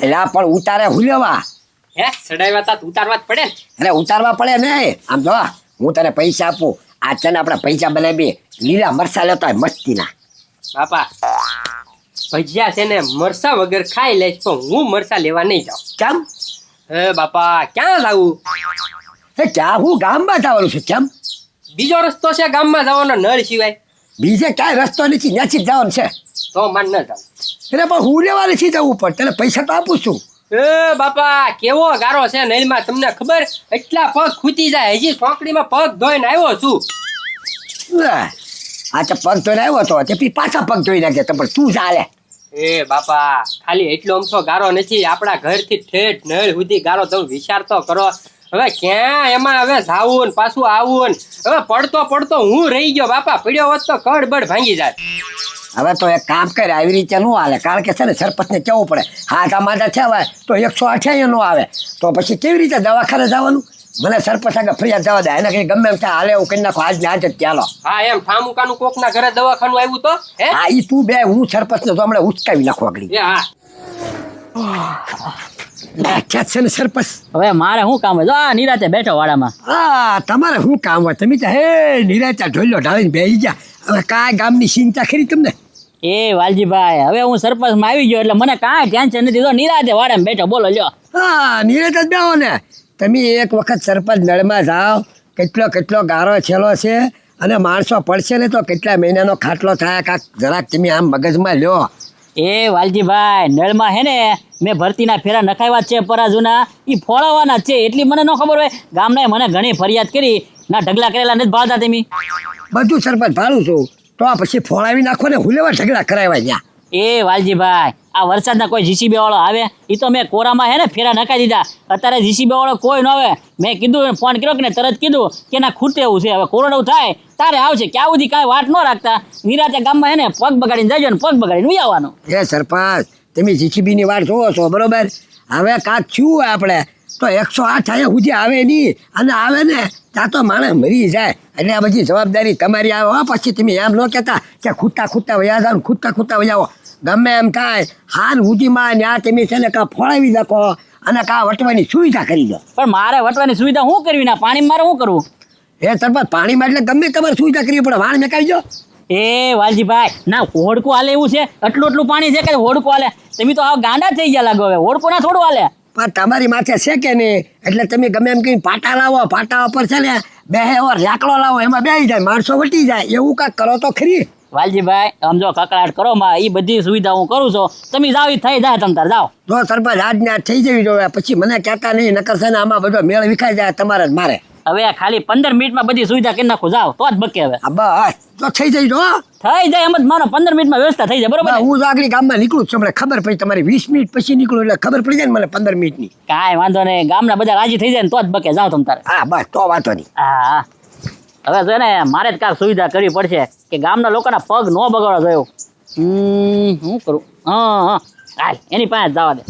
એલા પણ ઉતારે હુલ્યોવા હે સડાઈવા તા ઉતારવા જ પડે ને. અરે ઉતારવા પડે ને. આમ જો હું તને પૈસા આપું, આ છે ને આપણે પૈસા બનાવી લીલા મરસા લેતા હોય મસ્તીના. બાપા ભજીયા છે ને મરસા વગર ખાઈ લઈશ પણ હું મરસા લેવા નહીં જાઉં. કેમ? હે બાપા ક્યાં જાવું? એ ક્યાં હું ગામમાં જવાનું છે? કેમ? બીજો રસ્તો છે ગામમાં જવાનો નળ સિવાય? બીજે ક્યાંય રસ્તો નથી, ત્યાંથી જ જવાનું છે. તો માન ન જાવ. એટલે પણ હું લેવા નથી જવું પડે, તને પૈસા તો આપું છું. એ બાપા કેવો ગારો છે નળમાં તમને ખબર? એટલા પગ ખૂટી જાય. હજી સોંકડીમાં પગ ધોઈને આવ્યો છું. આ તો પગ ધોઈને આવ્યો હતો તે પછી પાછા પગ ધોઈ નાખે તો પણ તું ચાલે. એ બાપા ખાલી એટલો અમથો ગારો નથી, આપણા ઘરથી ઠેઠ નળ સુધી ગારો. તમે વિચાર તો કરો. હવે ક્યાં એમાં હવે જાવું ને પાછું આવું ને હવે પડતો પડતો હું રહી ગયો બાપા. પડ્યો હોત તો કડબડ ભાંગી જાય. હવે તો એક કામ કરે, આવી રીતે ન હાલે. કારણ કે છે ને સરપંચને કહેવું પડે હાથ આમાદા થયા તો 128 નો આવે તો પછી કેવી રીતે દવાખાને જવાનું? મને સરપંચ આગળ ફરિયાદ જવા દે, એને કઈ ગમે એમ થાય હાલે એવું કરી નાખો આજ ને આજ જ ચાલો. હા એમ ઠામુકાનું કોકના ઘરે દવાખાનું આવ્યું તો હે? હા ઈ તું બે હું સરપંચને તો હમણાં ઉચકાવી નાખો આગળ. એ હા ક્યાં છે ને સરપંચ? હવે મારે શું કામ હોય? જો આ નિરાતે બેઠો વાડામાં. હા તમારે શું કામ હોય? તમે તો હે નિરાચા ઢોલ્યો ઢાળીને બેસી ગયા. હવે કાંઈ ગામની ચિંતા ખરી તમને? એ વાલજીભાઈ હવે હું સરપંચમાં આવી ગયો એટલે મને કાંઈ ટેન્શન નથી. જો નિરાતે વાડામાં બેઠો બોલો લ્યો. હા નિરાચા જ બેહો ને. તમે એક વખત સરપંચ નળમાં જાઓ, કેટલો ગારો છેલ્લો છે અને માણસો પડશે ને તો કેટલા મહિનાનો ખાટલો થાય કાંક જરાક તમે આમ મગજમાં લ્યો. એ વાલજીભાઈ નળમાં હે ને મેં ભરતીના ફેરા નખાવ્યા છે પરાજુના, એ ફોળવવાના જ છે. એટલી મને ન ખબર હોય. ગામના મને ઘણી ફરિયાદ કરી ના ઢગલા કરેલા નથી ભાળતા તમે. બધું સરપંચ ભાડું છું તો આ પછી ફોળાવી નાખો ને હુલેવા ઢગલા કરાવ્યા ત્યાં. એ વાલજીભાઈ આ વરસાદના કોઈ જીસીબી વાળો આવે એ તો મેં કોરામાં હે ને ફેરા નખાઈ દીધા. અત્યારે જીસીબી વાળો કોઈ ન આવે. મેં કીધું ફોન કર્યો કે ને તરત કીધું કે ના ખૂટે એવું છે, હવે કોરોના થાય તારે આવશે. ક્યાં સુધી કાંઈ વાટ ન રાખતા નિરાતે ગામમાં હે ને પગ બગાડીને જજો ને પગ બગાડીને ઉઈ આવવાનું. એ સરપંચ તમે જીસીબીની વાત જોવો છો બરોબર. હવે કાંક થયું હોય આપણે તો 108 અહીંયા સુધી આવે નહીં, અને આવે ને ત્યાં તો માણસ મરી જાય. એટલે આ બધી જવાબદારી તમારી આવે. પછી તમે એમ ન કહેતા કે ખૂટતા વયા જાઓ ખૂટતા વયાવો. ગમે એમ થાય હાન સુધીમાં ત્યાં તમે છે ને કાં ફોળાવી નાખો અને કાં વટવાની સુવિધા કરી દો. પણ મારે વટવાની સુવિધા શું કરવી ના પાણી મારે શું કરવું? એ સરપંચ પાણીમાં એટલે ગમે તમારે સુવિધા કરવી પડે. વાણ મેકાવી દો. એ વાલજીભાઈ ના હોડકું હાલે એવું છે? એટલું પાણી છે કે હોડકું હાલે? તમે તો આ ગાંડા થઈ ગયા લાગો. હવે હોડકું ના થોડું હાલે. પણ તમારી માથે છે કે નહીં એટલે તમે ગમે એમ કઈ પાટા લાવો, પાટા ઉપર છે ને બેહે ઓર લાકડો લાવો, એમાં બેસી જાય માણસો વટી જાય. એવું કાંઈક કરો તો ખરી. વાલજીભાઈ આમ જો કકડાટ કરો માં એ બધી સુવિધા હું કરું છું. તમે જાવ ઈ થઈ જાય તમ તાર જાઓ. જો સરપંચ આજને આજ થઈ જવી જોઈએ. પછી મને કહેતા નહીં નકર છે ને આમાં બધો મેળ વિખાઈ જાય તમારે જ મારે. હવે ખાલી 15 મિનિટમાં બધી સુવિધા કરી નાખું. જાઓ તો જ બકે. હવે આ બસ તો થઈ જાય જો થઈ જાય એમ જ માનો. 15 મિનિટમાં વ્યવસ્થા થઈ જાય બરોબર. હું તો આગળ ગામમાં નીકળું છું. મને ખબર પડી તમારી 20 મિનિટ પછી નીકળું એટલે ખબર પડી જાય ને મને 15 મિનિટની. કાંઈ વાંધો નહીં. ગામના બધા રાજી થઈ જાય ને તો જ બકે. જાઓ તમ તારે. હા બસ તો વાંધો નહીં. હા હવે જો ને મારે જ કાંઈક સુવિધા કરવી પડશે કે ગામના લોકોના પગ ન બગાડવા જોયો. શું કરું? હા હાલ એની પાસે જ જવા દે.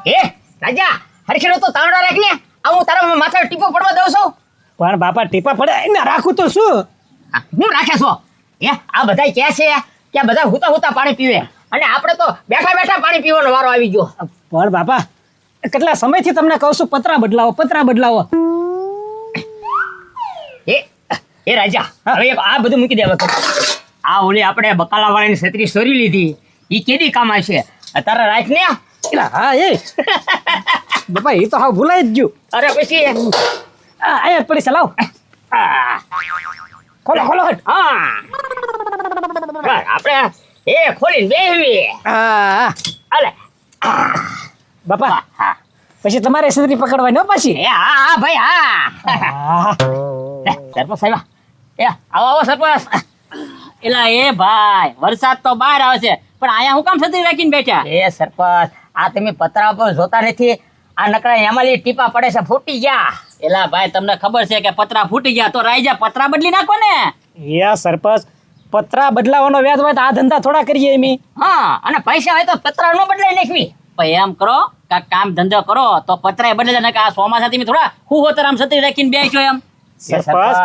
હે રાજા હરખેડો તો તાવડા રાખને. હું તારા માથે ટીપો પડવા દઉં છું. પણ બાપા ટીપા પડે એને રાખું તો શું? હું રાખે છો? હે આ બધા કહે છે કે બધા હુતા પાણી પીવે અને આપણે તો બેઠા પાણી પીવાનો વારો આવી ગયો. પણ બાપા કેટલા સમયથી તમને કહું છું પતરા બદલાવો. એ રાજા હવે આ બધું મૂકી દેવા. આ ઓલી આપણે બકાલા વાળાની છત્રી ચોરી લીધી એ કેદી કામ આવશે? અત્યારે રાખ ને. હા એ બાપા એ તો હા ભૂલાઈ જ ગયું. અરે પછી અહીંયા જ પડી છે. લાવ ખોલો હટ. હા આપણે એ ખોલીને બેહવી. હા અલે બાપા પછી તમારે છત્રી પકડવાની હો પાછી. હા ભાઈ હા. સરપંચ સાહેબ આવો સરપંચ. એલા એ ભાઈ વરસાદ તો બહાર આવે છે પણ અહીંયા હું કામ છત્રી રાખીને બેઠા? એ સરપંચ આ તમે પતરા પર જોતા નથી? આ નકરા એમાં ટીપા પડે છે ફૂટી ગયા. એલા ભાઈ તમને ખબર છે કે પતરા ફૂટી ગયા તો રાઈજા પતરા બદલી નાખો ને. યા સરપંચ પતરા બદલાવાનો વ્યાજ હોય તો આ ધંધા થોડા કરીએ એમ. હા અને પૈસા હોય તો પતરા ન બદલાઈ નાખવી. પણ એમ કરો કાંઈક કામ ધંધો કરો તો પતરાય બદલે જાય ને કે આ ચોમાસાથી મેં થોડા હું હોતર આમ છત્રી રાખીને બેસ્યો એમ સરપંચ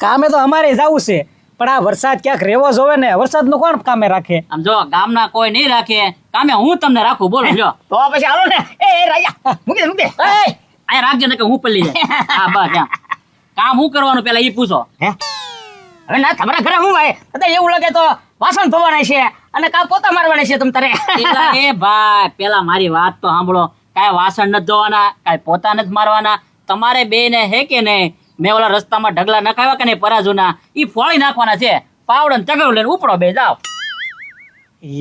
કામે તો અમારે જવું છે પણ આ વરસાદ ક્યાંક રહેવો જોવે ને વરસાદનું કોણ કામે રાખે આમ જો ગામના કોઈ નહીં રાખે કામે હું તમને રાખું બોલો લ્યો તો પછી હાલો ને એ રાજા મૂકી દે મૂકી દે અહીંયા રાખજો ને કે હું પલ્લી જાય હા બસ એમ કામ હું કરવાનું પેલા એ પૂછો હે હવે ના તમારા ઘરે હું ભાઈ કદાચ એવું લાગે તો વાસણ ધોવાના છે અને કા પોતા મારવાના છે તમ તારે પેલા એ ભાઈ પેલા મારી વાત તો સાંભળો કાંઈ વાસણ નથી ધોવાના કાંઈ પોતા નથી મારવાના તમારે બે ને હે કે નહીં મેં ઓલા રસ્તામાં ઢગલા નખાવ્યા કે નહીં પરાજુના ઈ ફોડી નાખવાના છે પાવડો ને તગડું લઈને ઉપડો બે જાઓ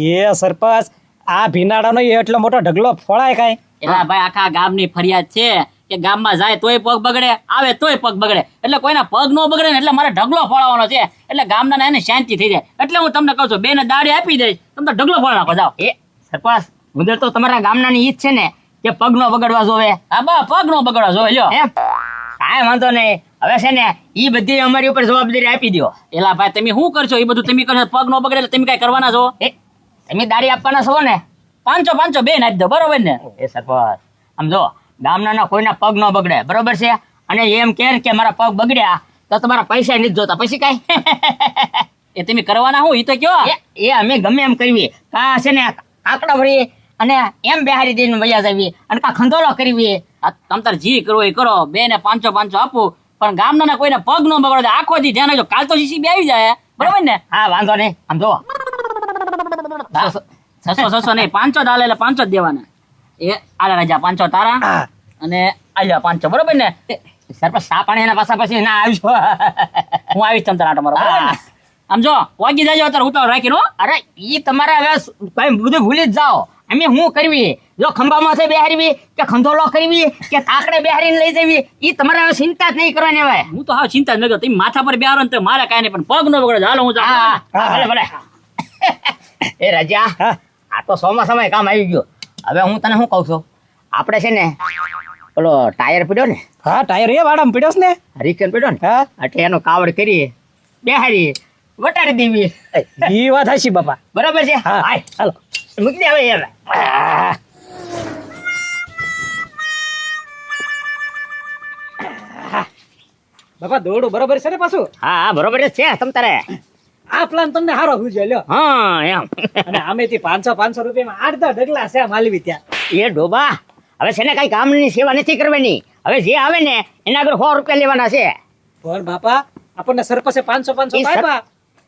એ સરપંચ આ ભીનાડાનો એટલો મોટો ઢગલો ફોડાય કાંઈ એલા ભાઈ આખા ગામની ફરિયાદ છે કે ગામમાં જાય તોય પગ બગડે આવે તોય પગ બગડે એટલે કોઈના પગ નો બગડે ને એટલે મારે ઢગલો ફોડાવવાનો છે એટલે ગામના એને શાંતિ થઈ જાય એટલે હું તમને કહું છું બેને દાડી આપી દઈશ તમે તો ઢગલો ફોડ નાખો જાઓ એ સરપંચ મુદ્દે તો તમારા ગામનાની ઈજ છે ને કે પગ નો બગડવા જોવે હા બા પગ નો બગડવા જો લ્યો એમ કાંઈ વાંધો નહીં હવે છે ને ઈ બધી અમારી ઉપર જવાબદારી આપી દો એલા ભાઈ તમે શું કરશો એ બધું તમે કરશો પગ નો બગડે એટલે તમે કઈ કરવાના છો એ તમે દાડી આપવાના છો ને 500 બે નાખી દો બરોબર ને એ સરપંચ આમ જો ગામના કોઈના પગ ન બગડે બરોબર છે અને એમ કે મારા પગ બગડ્યા તો તમારા પૈસા નથી જોતા પછી કાંઈ એ તમે કરવાના હું એ તો કયો એ અમે ગમે એમ કરવી કા છે ને આંકડા ભરી અને એમ બેહારી દઈને વયા જવી અને કા ખંધોળો કરવી તમ તાર જી કરો એ કરો બે ને 500 આપું પણ ગામના કોઈને પગ નો બગડે આખો દી ધ્યાન રાખજો કાલ તો CCB આવી જાય બરોબર ને હા વાંધો નહીં આમ જો 600 નહીં 500 હાલે એટલે 500 જ દેવાના એ આલે રાજા 500 તારા અને આલ્યા 500 બરોબર ને સરપંચ સા પાણી એના પાછા પછી ના આવીશ હું આવીશ તમ તારા આટો મારો બરોબર ને આમ જો વાગી જાજો અત્યારે ઉતાવળ રાખીને હો અરે ઈ તમારે હવે કઈ બધું ભૂલી જ જાઓ અમે શું કરવી જો ખંભામાં છે બેહારવી કે ખંધોળો કરવી કે કાકડે બેહારીને લઈ જવી ઈ તમારે હવે ચિંતા જ નહીં કરવાની હવે હું તો હાવ ચિંતા જ ન કરું તમે માથા પર બેહારો ને તો મારે કાંઈ નહીં પણ પગ નો બગડે હાલો હું જાઉં ભલે ભલે એ રાજા આ તો ચોમાસામાં કામ આવી ગયો હવે હું તને શું કહું છું આપણે છે ને પેલો ટાયર પડ્યો ને હા ટાયર એ વાડામાં પડ્યો છે ને હરિકેન પડ્યો ને હા એટલે એનો કાવડ કરી બેહારી વટાડી દેવી ઈ વાત હાચી બાપા બરાબર છે હા હાય હાલો મૂકી દે હવે યાર બાપા દોડું બરોબર છે ને પાછું હા હા બરોબર જ છે તમ તારે આ પ્લાન તમને સારો સૂઝ્યો લ્યો હા એમ અને આમેથી 500 રૂપિયામાં 8-10 ઢગલા છે માલવી ત્યાં એ ડોબા હવે છે ને કઈ કામની સેવા નથી કરવાની હવે જે આવે ને એના આગળ 100 રૂપિયા લેવાના છે પણ બાપા આપણને સરપંચે 500 ઈ આપ્યા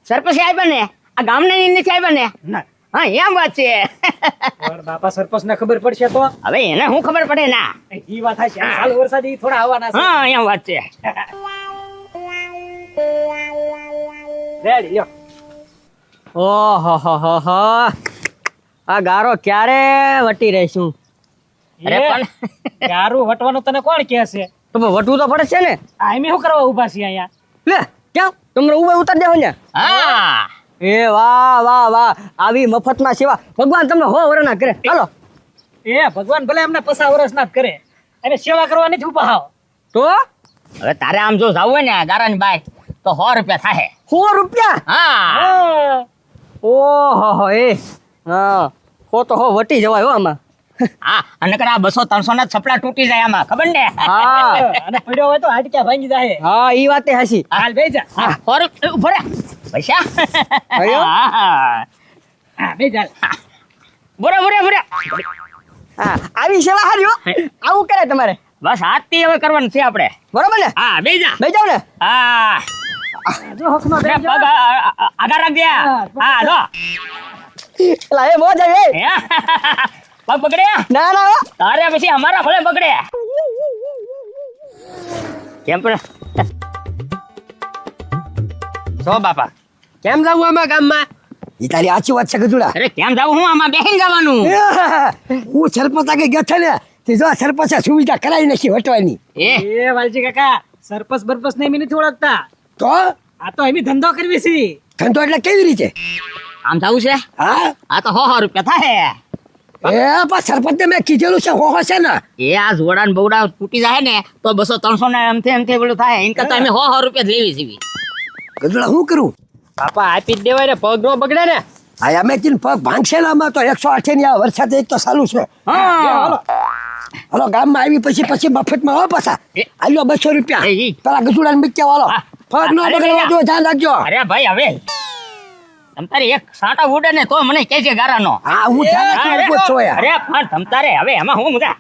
સરપંચ આપ્યા ને આ ગામના નથી આપ્યા ને ના હા એમ વાત છે પણ બાપા સરપંચને ખબર પડશે તો હવે એને શું ખબર પડે ના ઈ વાત હાચી હાલ વરસાદ ઈ થોડા આવવાના છે હા એમ વાત છે રેડી લ્યો ઓહો આ ગારો ક્યારે વટી રહીશું અરે પણ યારું વટવાનું તને કોણ કહે છે તો વટવું તો પડે છે ને આ એમ શું કરવા ઊભા છે અહીંયા લે ક્યાં તમને ઉભા ઉતાર દેવો ને હા એ વાહ વાહ વાહ આવી મફતમાં સેવા ભગવાન તમને હો વરના કરે ચાલો એ ભગવાન ભલે એમને 50 વર્ષ ના જ કરે અને સેવા કરવાની જ ઊભા હાવ તો હવે તારે આમ જો જાવું હોય ને દારાની બાઈ તો 100 રૂપિયા થાય 100 રૂપિયા હા ઓહો એ હા હો તો હો વટી જવાય હો આમાં હા અને આ 200-300 ના છપડા તૂટી જાય આમાં ખબર ને હા અને પડ્યો હોય તો હાડક્યા ભાંગી જાય હા ઈ વાતે હાસી હાલ બેસી જા હા 100 રૂપિયા ઉભો રે પૈસા અયો. હા હા બેસી જા બોરે બોરે બોરે હા આવી સેવા હારી હો આવું કરે તમારે બસ આજથી હવે કરવાનું છે આપણે બરોબર ને હા બે જા બેસી જાવ ને હા જો હકમાં લે, બેસી પગ જા આગળ રાખ દે હા લો એલા એ મોજ આવી એ. હે? પગ પકડે ના ના હો. તારે પછી અમારા ભલે પકડે કેમ પણ સો બાપા કેમ જાવું આમાં ગામમાં ઈ તારી આછી વાત છે ગધુડા અરે કેમ જાવું હું આમાં બેહીને જવાનું હું સરપંચ આગળ ગયો છે ને તે જો સરપંચે સુવિધા કરાવી નાખી વટવાની એ એ વાલજી કાકા સરપંચ બરપસ ને એમ નથી ઓળખતા તો આ તો એમ ધંધો કરવી છે ધંધો એટલે કેવી રીતે આમ જાવું છે હા આ તો 100 રૂપિયા થાય એ પણ સરપંચને મેં કીધેલું છે હો છે ને એ આ જોડા ને બવડા તૂટી જાય ને તો 200-300 ને એમથી બધું થાય એમ કરતા અમે 100 રૂપિયા જ લેવી છીએ ગધુડા શું કરું બાપા આપી જ દેવાય ને પગ નો બગડે ને હા અમે કીધું પગ ભાંગશે ને આમાં તો 108 ની આ વરસાદ એક તો ચાલુ છે હા હલો ગામમાં આવી પછી મફતમાં આવો પાછા આલ્યો 200 રૂપિયા એ ઈ. પેલા ગજુડાને મૂક્યા વાળો હા. પગ નો અરે, બગડવા જો ધ્યાન રાખજો અરે ભાઈ હવે તમતારે એક સાંટા ઉડે ને તો મને કે છે ગારાનો હા હું ધ્યાન રાખીને ઊભો જ છું યાર. અરે પણ તમતારે હવે એમાં હું મજા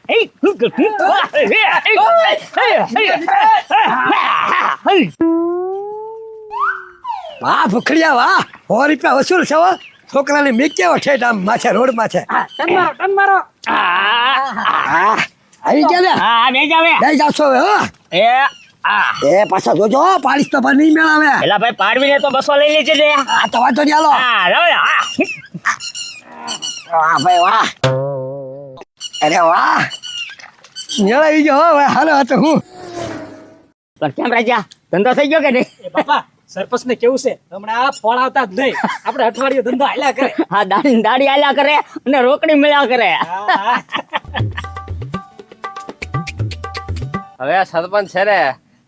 વાહ ભૂખડિયા વાહ 100 રૂપિયા વસૂલ છે હો છોકરાને મૂક્યા ઠેઠ આમ માથે રોડમાં છે ટન મારો હા આવી ગયા ને હા બે જાવે લઈ જાશો હવે હો એ આ એ પાછા જોજો પાડીશ તો પણ નહીં મેળાવે પેલા ભાઈ પાડવીને તો 200 લઈ લેજે લે આ તો વાંધો નહીં હાલો હા લાવ હા વાહ ભાઈ વાહ અરે વાહ મેળાવી ગયો હો ભાઈ હાલો આ તો હું પણ કેમ રાજા ધંધો થઈ ગયો કે નહીં એ બાપા સરપંચ ને કેવું છે હમણાં આ ફળ આવતા જ નહીં આપણે અઠવાડિયું ધંધો હાલ્યા કરે હા દાડી આલ્યા કરે અને રોકડી મળ્યા કરે હવે આ સરપંચ છે ને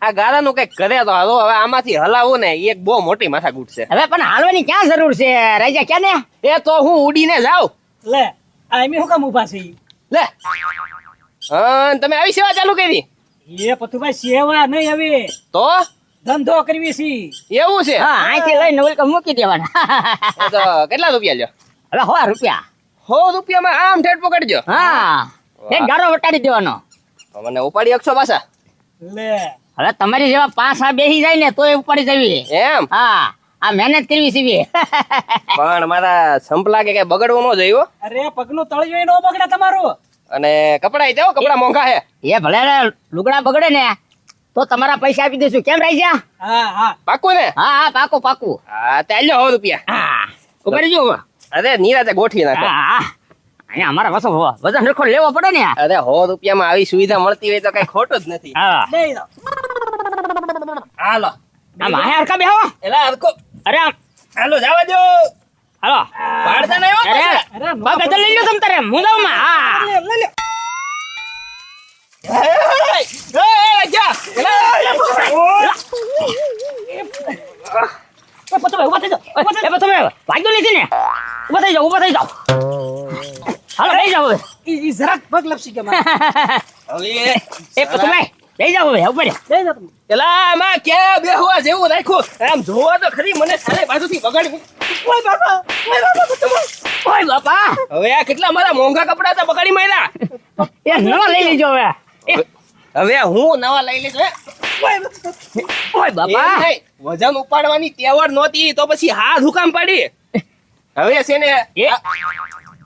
આ ગારાનું કઈક કરે તો હાલો હવે આમાંથી હલાવું ને ઈ એક બહુ મોટી માથાકૂટ છે હવે પણ હાલવાની ક્યાં જરૂર છે રાજા ક્યાં ને એ તો હું ઉડીને જાઉં લે આ એમ શું કામ ઊભા છે ઈ? લે હા તમે આવી સેવા ચાલુ કરી એ પતુભાઈ સેવા નહીં હવે તો ધંધો કરવી છે એવું છે હા અહીંથી લઈને ઓલકો મૂકી દેવાના એ તો કેટલા રૂપિયા લ્યો હવે 100 રૂપિયા 100 રૂપિયામાં આમ ઠેઠ પકડજો હા એક ગારો વટાડી દેવાનો મને ઉપાડી 100 પાછા લે હવે તમારી જેવા 5 આ બેસી જાય ને તોય ઉપાડી જવી એમ હા આ મહેનત કરવી સીવી પણ મારા સંપલા કે કઈ બગડવું ન જોઈએ હો. અરે પગનું તળિયું નો બગડે તમારું અને કપડા જાઓ કપડા મોંઘા હે એ ભલે લુગડા બગડે ને તો તમારા પૈસા આપી દઈશું કેમ રહી જા હા હા પાકું ને હા હા પાકું પાકું હા ચાલ્યો 100 રૂપિયા હા ઉપાડી જો અરે નિરાતે ગોઠવી નાખો હા હા અહીંયા અમારા પાછો વજન રેખો લેવો પડે ને અરે 100 રૂપિયામાં આવી સુવિધા મળતી હોય તો કઈ ખોટું જ નથી હા લઈ દો હાલો આમ આ હરકા બેહો એલા હરકો અરે આમ હાલો જવા દો હાલો પાડતા નહીં હો અરે પાછા. અરે બા ગદલ લઈ લો તમ તારે મુંદાવમાં હા લે લે જા પતુભાઈ ઉભા થઈ જાઓ એ પતુભાઈ વાગ્યો નથી ને ઉભા થઈ જાઓ હાલો લઈ જાઓ હવે ઈ જરાક પગ લપસી ગયા મારે. હવે એ પતુભાઈ લઈ જાઓ હવે ઉપર લઈ જાઓ તમે એલા માં ક્યાં બેહવા જેવું રાખ્યું આમ જોવો તો ખરી મને સાલે બાજુથી બગાડી ઓય બાપા ઓય બાપા હવે આ કેટલા મારા મોંઘા કપડા તો બગાડી માર્યા એ નવા લઈ લેજો હવે હવે હું નવા લઈ લઈશ હે. ઓય બાપા એમ નહીં, વજન ઉપાડવાની તેવડ નહોતી તો પછી હાથ હુકામ પાડી હવે છે ને એ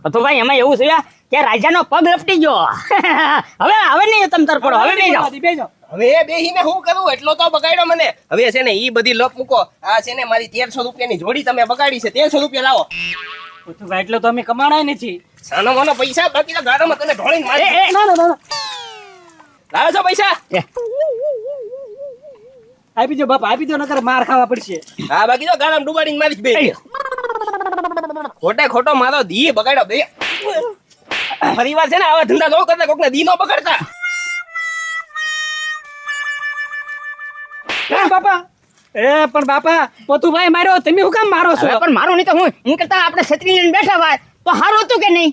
પતુભાઈ એમાં એવું છે કે રાજાનો પગ લપટી ગયો હવે નહીં તમ તાર પડો હવે નહીં જાઓ બેજો હવે બેહીને હું કરું એટલો તો બગાડ્યો મને હવે છે ને ઈ બધી લપ મૂકો આ છે ને મારી 1300 રૂપિયાની જોડી તમે બગાડી છે 1300 રૂપિયા લાવો પતુભાઈ એટલે તો અમે કમાણાય નથી સાનો માનો પૈસા બાકી તો ગાડામાં તને ઢોળીને મારી ના ના ના લાવો છો પૈસા આપી દો બાપા આપી દો નકર માર ખાવા પડશે હા બાકી તો ગાડામાં ડુબાડીને મારીશ બે ખોટે ખોટો મારો દી બગાડ્યો બે ફરીવાર છે ને આવા ધંધા ન કરતા કોકને દી નો બગાડતા હા બાપા પણ બાપા પતુભાઈ માર્યો તમે શું કામ મારો છો હવે પણ મારું નહીં તો હું એમ કરતા આપણે છત્રી લઈને બેઠા હોય તો સારું હતું કે નહીં